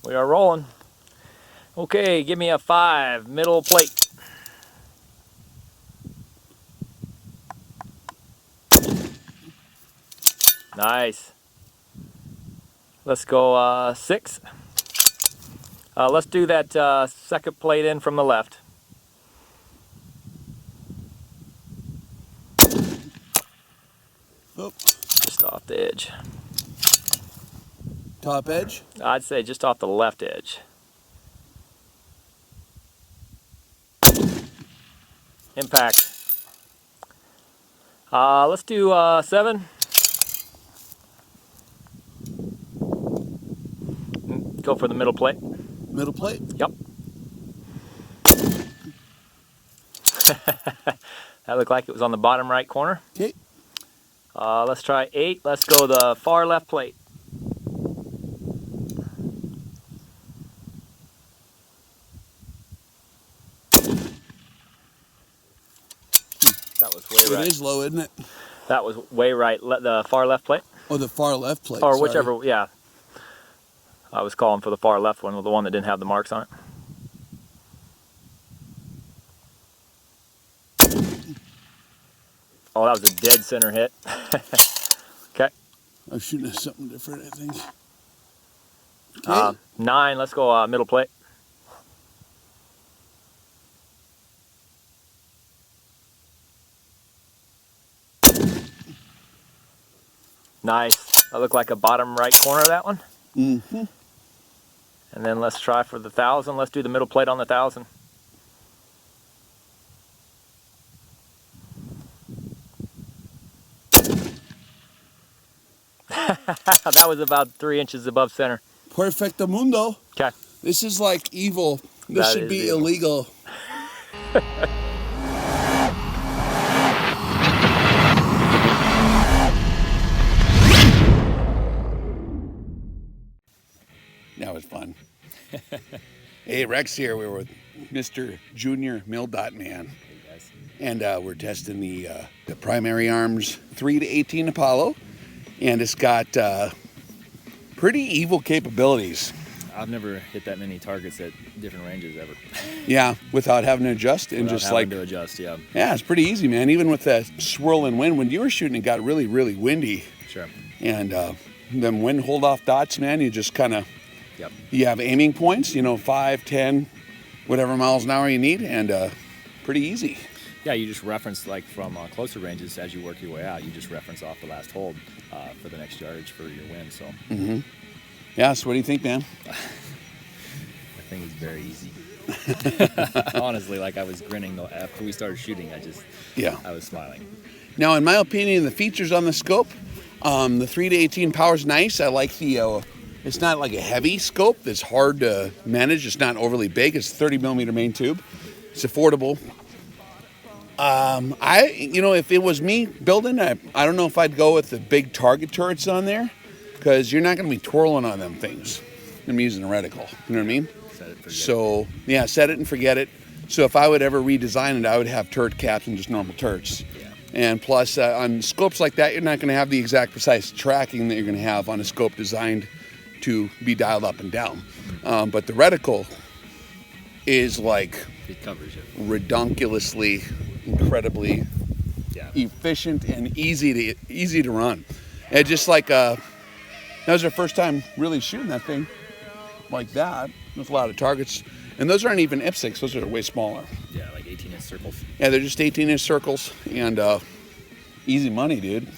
We are rolling. Okay, give me a 5, middle plate. Nice. Let's go 6. Let's do that second plate in from the left. Oh. Just off the edge. Top edge? I'd say just off the left edge. Impact. Let's do 7. Go for the middle plate. Middle plate? Yep. That looked like it was on the bottom right corner. Okay. Let's try 8. Let's go the far left plate. That was way right. It is low, isn't it? That was way right. The far left plate? Oh, the far left plate. Or sorry. whichever, yeah. I was calling for the far left one, the one that didn't have the marks on it. Oh, that was a dead center hit. Okay. I was shooting at something different, I think. Okay. 9, let's go middle plate. Nice. That looked like a bottom right corner of that one. Mm-hmm. And then let's try for the 1,000. Let's do the middle plate on the 1,000. That was about 3 inches above center. Perfecto mundo. Okay. This is like evil. This That should is be evil. illegal. That was fun. Hey, Rex here. We were with Mr. Junior Mildot Man. Hey guys. And we're testing the primary arms 3 to 18 Apollo. And it's got pretty evil capabilities. I've never hit that many targets at different ranges ever. Yeah, without having to adjust and Without just having like to adjust, yeah. Yeah, it's pretty easy, man. Even with that swirling wind, when you were shooting, it got really, really windy. Sure. And them wind hold off dots, man, you just kind of, Yep. you have aiming points, 5, 10, whatever miles an hour you need, and pretty easy. Yeah, you just reference like from closer ranges as you work your way out. You just reference off the last hold for the next yardage for your wind. So. Mm-hmm. Yeah. So what do you think, man? The thing is very easy. Honestly, like I was grinning after we started shooting. I was smiling. Now, in my opinion, the features on the scope, the 3 to 18 power is nice. I like the. It's not like a heavy scope that's hard to manage. It's not overly big. It's 30 millimeter main tube. It's affordable. If it was me building, I don't know if I'd go with the big target turrets on there, because you're not going to be twirling on them things. I'm using a reticle. You know what I mean? Set it, forget so yeah, set it and forget it. So if I would ever redesign it, I would have turret caps and just normal turrets. Yeah. And plus, on scopes like that, you're not going to have the exact precise tracking that you're going to have on a scope designed to be dialed up and down. But the reticle is like it covers you. Redonkulously, incredibly efficient and easy to run. And just like that was our first time really shooting that thing like that with a lot of targets. And those aren't even IPSCs, those are way smaller. Yeah, like 18-inch circles. Yeah, they're just 18-inch circles, and easy money, dude.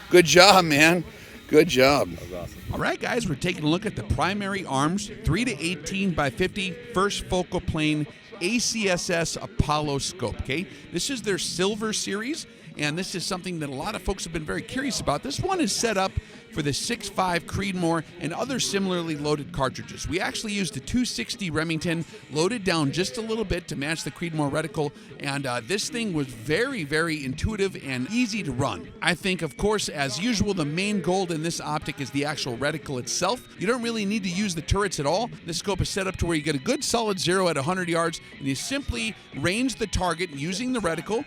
Good job, man. Good job. That was awesome. All right, guys, we're taking a look at the primary arms 3 to 18 by 50 first focal plane ACSS-Apollo scope, okay? This is their silver series, and this is something that a lot of folks have been very curious about. This one is set up for the 6.5 Creedmoor and other similarly loaded cartridges. We actually used a 260 Remington, loaded down just a little bit to match the Creedmoor reticle, and this thing was very, very intuitive and easy to run. I think, of course, as usual, the main goal in this optic is the actual reticle itself. You don't really need to use the turrets at all. This scope is set up to where you get a good solid zero at 100 yards, and you simply range the target using the reticle,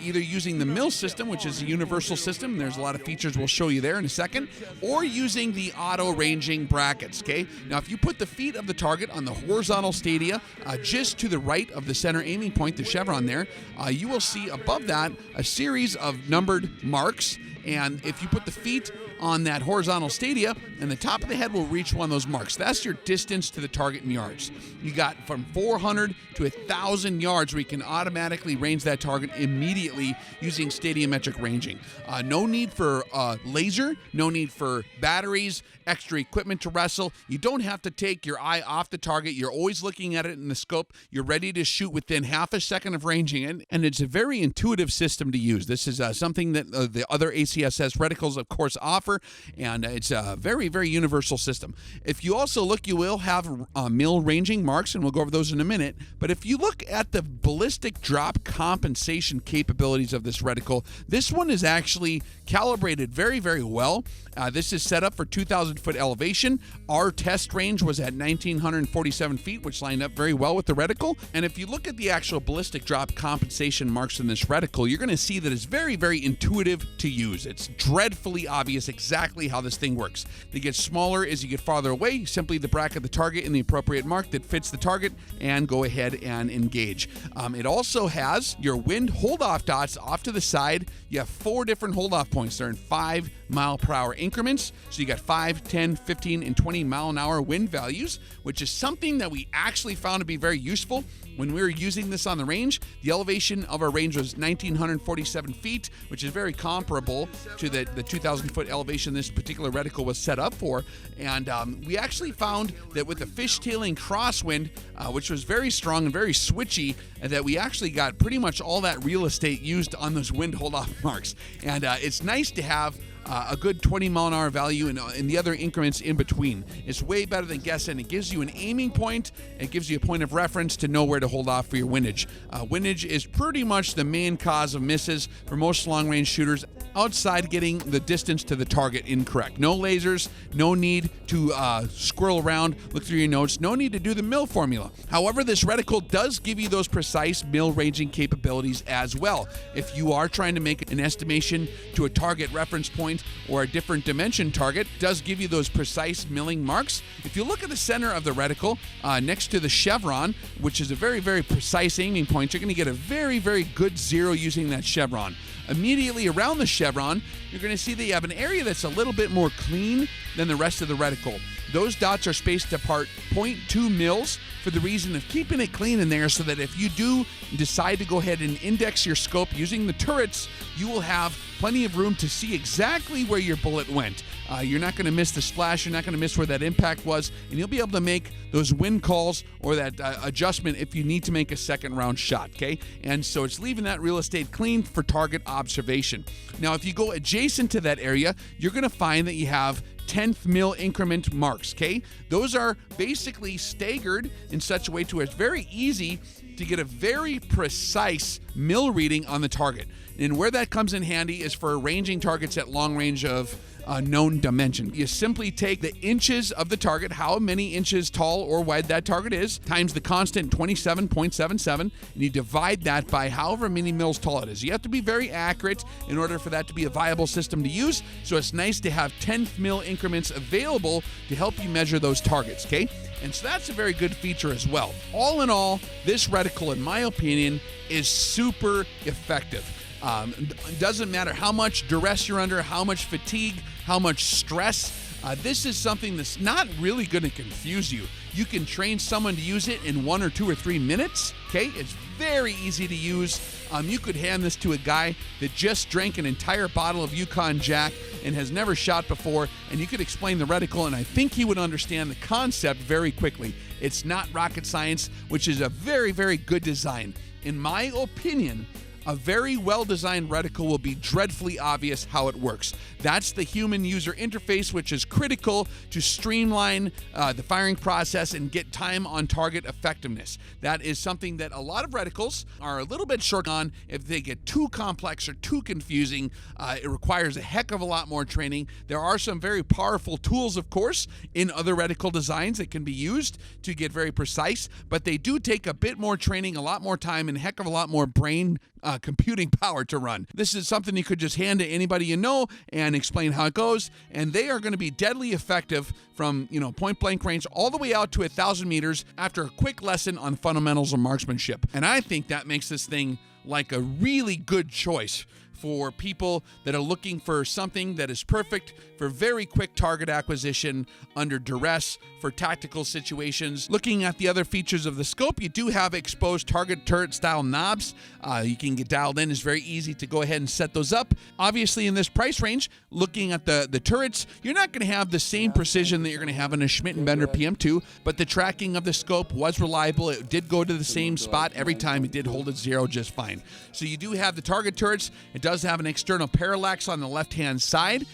either using the mill system, which is a universal system. There's a lot of features we'll show you there in a second. or using the auto ranging brackets, okay? Now, if you put the feet of the target on the horizontal stadia, just to the right of the center aiming point, the chevron there, you will see above that a series of numbered marks. And if you put the feet on that horizontal stadia, and the top of the head will reach one of those marks. That's your distance to the target in yards. You got from 400 to 1,000 yards where you can automatically range that target immediately using stadiometric ranging. No need for laser, no need for batteries, extra equipment to wrestle. You don't have to take your eye off the target. You're always looking at it in the scope. You're ready to shoot within half a second of ranging it, and it's a very intuitive system to use. This is something that the other ACSS reticles, of course, offer, and it's a very, very universal system. If you also look, you will have mil ranging marks, and we'll go over those in a minute. But if you look at the ballistic drop compensation capabilities of this reticle, this one is actually calibrated very, very well. This is set up for 2,000-foot elevation. Our test range was at 1,947 feet, which lined up very well with the reticle. And if you look at the actual ballistic drop compensation marks in this reticle, you're going to see that it's very, very intuitive to use. It's dreadfully obvious exactly how this thing works. They get smaller as you get farther away. Simply the bracket the target in the appropriate mark that fits the target and go ahead and engage. It also has your wind hold-off dots off to the side. You have 4 different hold-off points. They're in 5-mile-per-hour increments. So you got 5, 10, 15, and 20-mile-an-hour wind values, which is something that we actually found to be very useful. When we were using this on the range, the elevation of our range was 1,947 feet, which is very comparable to the 2,000-foot elevation this particular reticle was set up for. And we actually found that with the fishtailing crosswind, which was very strong and very switchy, that we actually got pretty much all that real estate used on those wind hold-off marks. And it's nice to have a good 20-mile-an-hour value in the other increments in between. It's way better than guessing. It gives you an aiming point. It gives you a point of reference to know where to hold off for your windage. Windage is pretty much the main cause of misses for most long-range shooters outside getting the distance to the target incorrect. No lasers, no need to squirrel around, look through your notes, no need to do the mil formula. However, this reticle does give you those precise mil ranging capabilities as well. If you are trying to make an estimation to a target reference point or a different dimension target, does give you those precise milling marks. If you look at the center of the reticle, next to the chevron, which is a very, very precise aiming point, you're going to get a very, very good zero using that chevron. Immediately around the chevron, you're going to see that you have an area that's a little bit more clean than the rest of the reticle. Those dots are spaced apart 0.2 mils for the reason of keeping it clean in there so that if you do decide to go ahead and index your scope using the turrets, you will have plenty of room to see exactly where your bullet went. You're not going to miss the splash, you're not going to miss where that impact was, and you'll be able to make those wind calls or that adjustment if you need to make a second round shot, okay? And so it's leaving that real estate clean for target observation. Now, if you go adjacent to that area, you're going to find that you have 10th mil increment marks, okay? Those are basically staggered in such a way to where it's very easy to get a very precise mil reading on the target. And where that comes in handy is for ranging targets at long range of known dimension. You simply take the inches of the target, how many inches tall or wide that target is, times the constant 27.77, and you divide that by however many mils tall it is. You have to be very accurate in order for that to be a viable system to use, so it's nice to have 10th mil increments available to help you measure those targets, okay? And so that's a very good feature as well. All in all, this reticle, in my opinion, is super effective. It doesn't matter how much duress you're under, how much fatigue, how much stress. This is something that's not really going to confuse you. You can train someone to use it in 1 or 2 or 3 minutes, okay? It's very easy to use. You could hand this to a guy that just drank an entire bottle of Yukon Jack and has never shot before, and you could explain the reticle, and I think he would understand the concept very quickly. It's not rocket science, which is a very, very good design. In my opinion, a very well-designed reticle will be dreadfully obvious how it works. That's the human user interface, which is critical to streamline the firing process and get time on target effectiveness. That is something that a lot of reticles are a little bit short on. If they get too complex or too confusing, it requires a heck of a lot more training. There are some very powerful tools, of course, in other reticle designs that can be used to get very precise, but they do take a bit more training, a lot more time, and a heck of a lot more brain computing power to run. This is something you could just hand to anybody you know and explain how it goes, and they are going to be deadly effective from point blank range all the way out to 1,000 meters after a quick lesson on fundamentals of marksmanship. And I think that makes this thing like a really good choice for people that are looking for something that is perfect for very quick target acquisition under duress for tactical situations. Looking at the other features of the scope, you do have exposed target turret style knobs. You can get dialed in. It's very easy to go ahead and set those up. Obviously, in this price range, looking at the turrets, you're not going to have the same precision that you're going to have in a Schmidt & Bender PM2, but the tracking of the scope was reliable. It did go to the same spot every time. It did hold at 0 just fine. So you do have the target turrets. It does have an external parallax on the left-hand side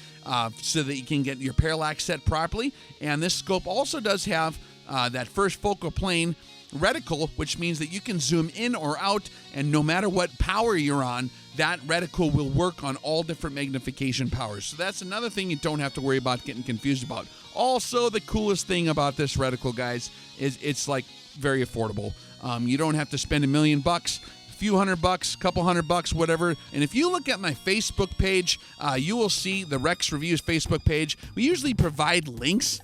so that you can get your parallax set properly. And this scope also does have that first focal plane reticle, which means that you can zoom in or out, and no matter what power you're on, that reticle will work on all different magnification powers. So that's another thing you don't have to worry about getting confused about. Also, the coolest thing about this reticle, guys, is it's like very affordable. You don't have to spend $1 million. Few $100, couple $100, whatever. And if you look at my Facebook page, you will see the Rex Reviews Facebook page. We usually provide links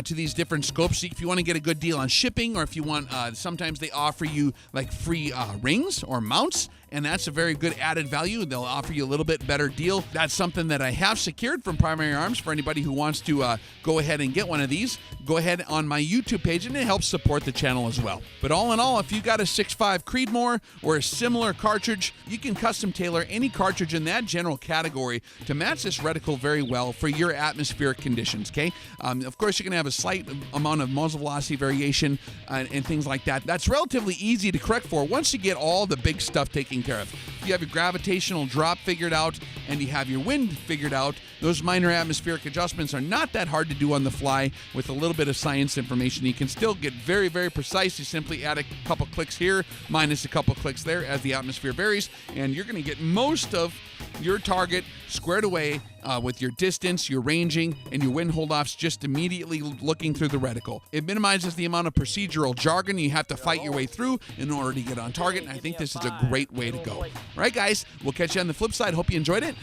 to these different scopes. So if you want to get a good deal on shipping, or if you want, sometimes they offer you like free rings or mounts, and that's a very good added value. They'll offer you a little bit better deal. That's something that I have secured from Primary Arms for anybody who wants to go ahead and get one of these. Go ahead on my YouTube page, and it helps support the channel as well. But all in all, if you got a 6.5 Creedmoor or a similar cartridge, you can custom tailor any cartridge in that general category to match this reticle very well for your atmospheric conditions, okay? Of course, you're going to have a slight amount of muzzle velocity variation and things like that. That's relatively easy to correct for once you get all the big stuff taken care of. If you have your gravitational drop figured out and you have your wind figured out, those minor atmospheric adjustments are not that hard to do on the fly with a little bit of science information. You can still get very, very precise. You simply add a couple clicks here, minus a couple clicks there as the atmosphere varies, and you're going to get most of your target squared away with your distance, your ranging, and your wind hold-offs just immediately looking through the reticle. It minimizes the amount of procedural jargon you have to fight your way through in order to get on target, and I think this is a great way to go. All right, guys, we'll catch you on the flip side. Hope you enjoyed it.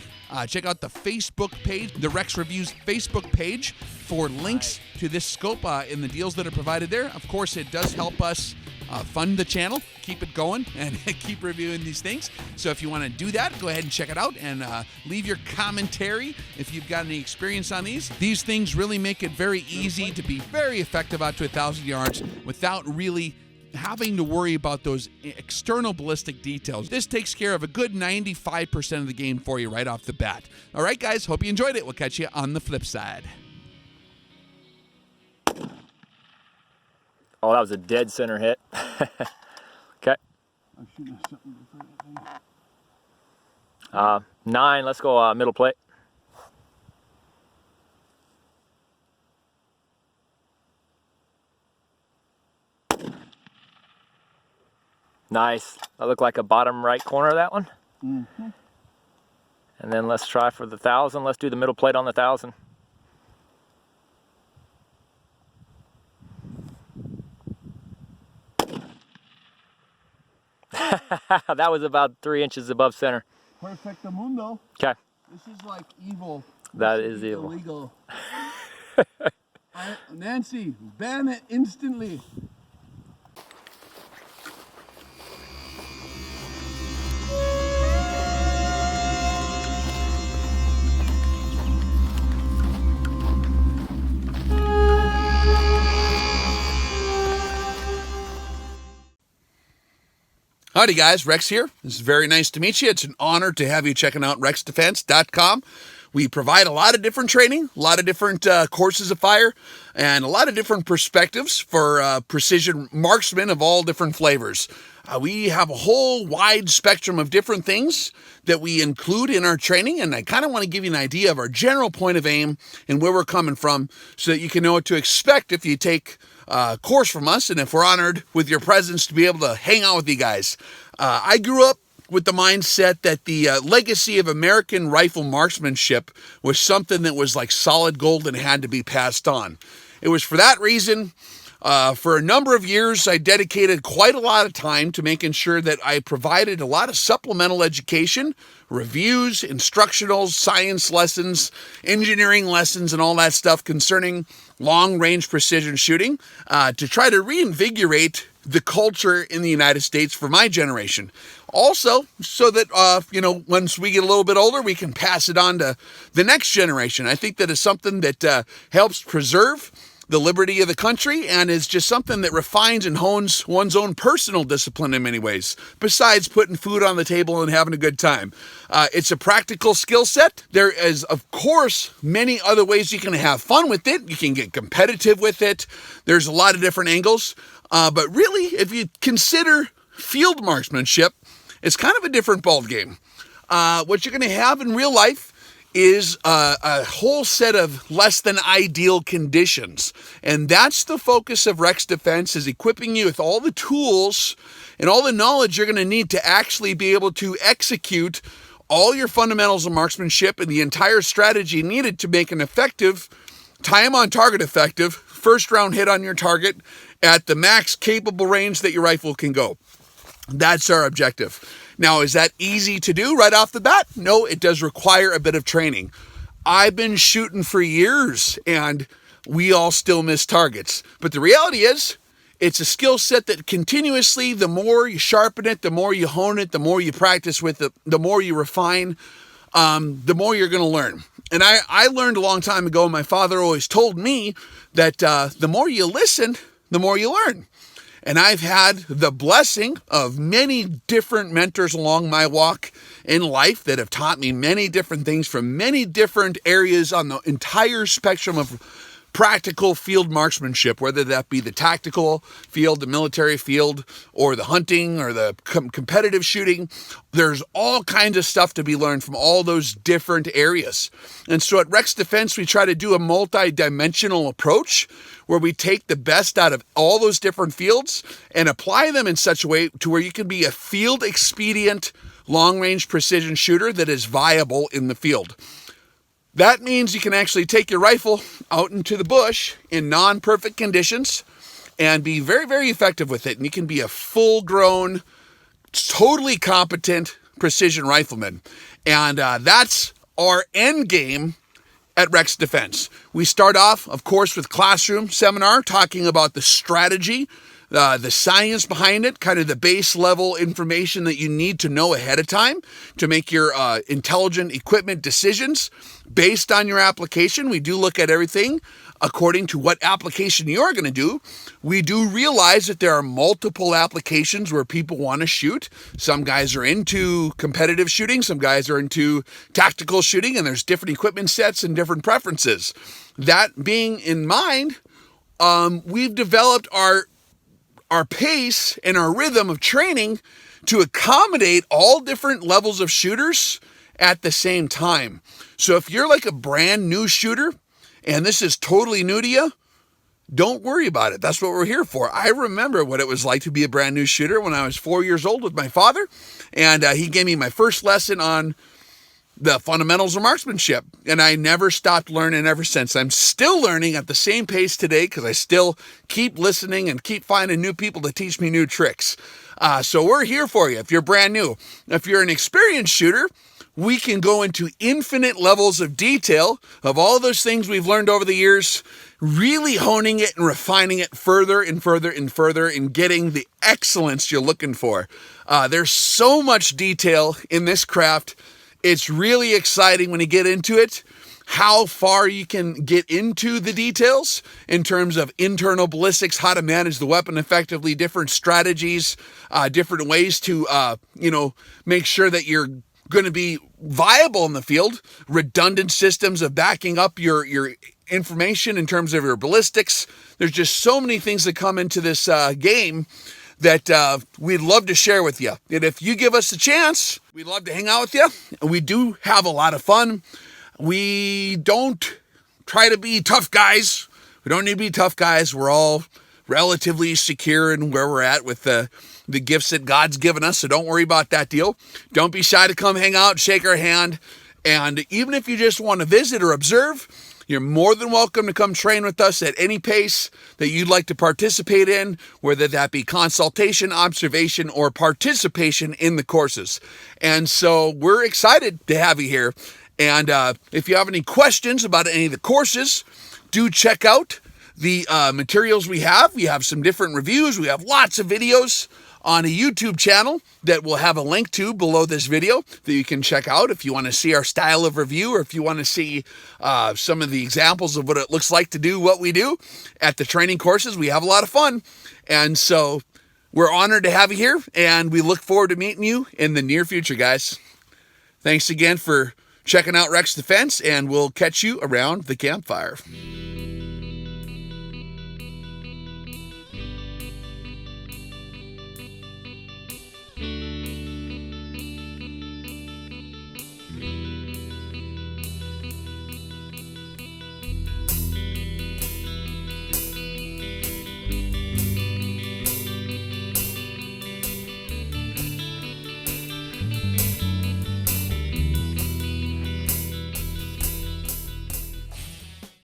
Check out the Facebook page, the Rex Reviews Facebook page, for links to this scope in the deals that are provided there. Of course, it does help us fund the channel, keep it going, and keep reviewing these things. So if you want to do that, go ahead and check it out and leave your commentary if you've got any experience on these. These things really make it very easy to be very effective out to 1,000 yards without really having to worry about those external ballistic details. This takes care of a good 95% of the game for you right off the bat. All right, guys, hope you enjoyed it. We'll catch you on the flip side. Oh, that was a dead center hit. Okay. 9, let's go middle plate. Nice. That looked like a bottom right corner of that one. Mm-hmm. And then let's try for the 1,000. Let's do the middle plate on the 1,000. That was about 3 inches above center. Perfecto mundo. Okay. This is like evil. That is evil. Illegal. Nancy, ban it instantly. Howdy guys, Rex here. This is very nice to meet you. It's an honor to have you checking out rexdefense.com. We provide a lot of different training, a lot of different courses of fire, and a lot of different perspectives for precision marksmen of all different flavors. We have a whole wide spectrum of different things that we include in our training, and I kind of want to give you an idea of our general point of aim and where we're coming from so that you can know what to expect if you take course from us, and if we're honored with your presence to be able to hang out with you guys. I grew up with the mindset that the legacy of American rifle marksmanship was something that was like solid gold and had to be passed on. It was for that reason For a number of years, I dedicated quite a lot of time to making sure that I provided a lot of supplemental education, reviews, instructionals, science lessons, engineering lessons, and all that stuff concerning long-range precision shooting to try to reinvigorate the culture in the United States for my generation. Also, so that, once we get a little bit older, we can pass it on to the next generation. I think that is something that helps preserve the liberty of the country and is just something that refines and hones one's own personal discipline in many ways, besides putting food on the table and having a good time. It's a practical skill set. There is, of course, many other ways you can have fun with it. You can get competitive with it. There's a lot of different angles. But really, if you consider field marksmanship, it's kind of a different ballgame. What you're going to have in real life is a whole set of less than ideal conditions. And that's the focus of Rex Defense, is equipping you with all the tools and all the knowledge you're going to need to actually be able to execute all your fundamentals of marksmanship and the entire strategy needed to make an effective, time on target effective, first round hit on your target at the max capable range that your rifle can go. That's our objective. Now, is that easy to do right off the bat? No, it does require a bit of training. I've been shooting for years and we all still miss targets. But the reality is, it's a skill set that continuously, the more you sharpen it, the more you hone it, the more you practice with it, the more you refine, the more you're going to learn. And I learned a long time ago, my father always told me that the more you listen, the more you learn. And I've had the blessing of many different mentors along my walk in life that have taught me many different things from many different areas on the entire spectrum of practical field marksmanship, whether that be the tactical field, the military field, or the hunting, or the competitive shooting. There's all kinds of stuff to be learned from all those different areas. And so at Rex Defense, we try to do a multi-dimensional approach where we take the best out of all those different fields and apply them in such a way to where you can be a field expedient, long-range precision shooter that is viable in the field. That means you can actually take your rifle out into the bush in non-perfect conditions and be very, very effective with it. And you can be a full-grown, totally competent precision rifleman. And that's our end game at Rex Defense. We start off, of course, with classroom seminar, talking about the strategy, the science behind it, kind of the base level information that you need to know ahead of time to make your intelligent equipment decisions based on your application. We do look at everything according to what application you're going to do. We do realize that there are multiple applications where people want to shoot. Some guys are into competitive shooting, some guys are into tactical shooting, and there's different equipment sets and different preferences. That being in mind, we've developed our pace and our rhythm of training to accommodate all different levels of shooters at the same time. So if you're like a brand new shooter and this is totally new to you, don't worry about it. That's what we're here for. I remember what it was like to be a brand new shooter when I was 4 years old with my father, and he gave me my first lesson on the fundamentals of marksmanship, and I never stopped learning ever since. I'm still learning at the same pace today because I still keep listening and keep finding new people to teach me new tricks. So we're here for you if you're brand new. If you're an experienced shooter, we can go into infinite levels of detail of all those things we've learned over the years, really honing it and refining it further and further and further and getting the excellence you're looking for. There's so much detail in this craft. It's really exciting when you get into it, how far you can get into the details in terms of internal ballistics, how to manage the weapon effectively, different strategies, different ways to, make sure that you're going to be viable in the field, redundant systems of backing up your information in terms of your ballistics. There's just so many things that come into this game that we'd love to share with you. And if you give us a chance, we'd love to hang out with you. And we do have a lot of fun. We don't try to be tough guys. We don't need to be tough guys. We're all relatively secure in where we're at with the gifts that God's given us. So don't worry about that deal. Don't be shy to come hang out, shake our hand. And even if you just want to visit or observe, You're more than welcome to come train with us at any pace that you'd like to participate in, whether that be consultation, observation, or participation in the courses. And so we're excited to have you here. And if you have any questions about any of the courses, do check out the materials we have. We have some different reviews. We have lots of videos on a YouTube channel that we'll have a link to below this video that you can check out if you want to see our style of review, or if you want to see some of the examples of what it looks like to do what we do at the training courses. We have a lot of fun. And so we're honored to have you here, and we look forward to meeting you in the near future, guys. Thanks again for checking out Rex Defense, and we'll catch you around the campfire.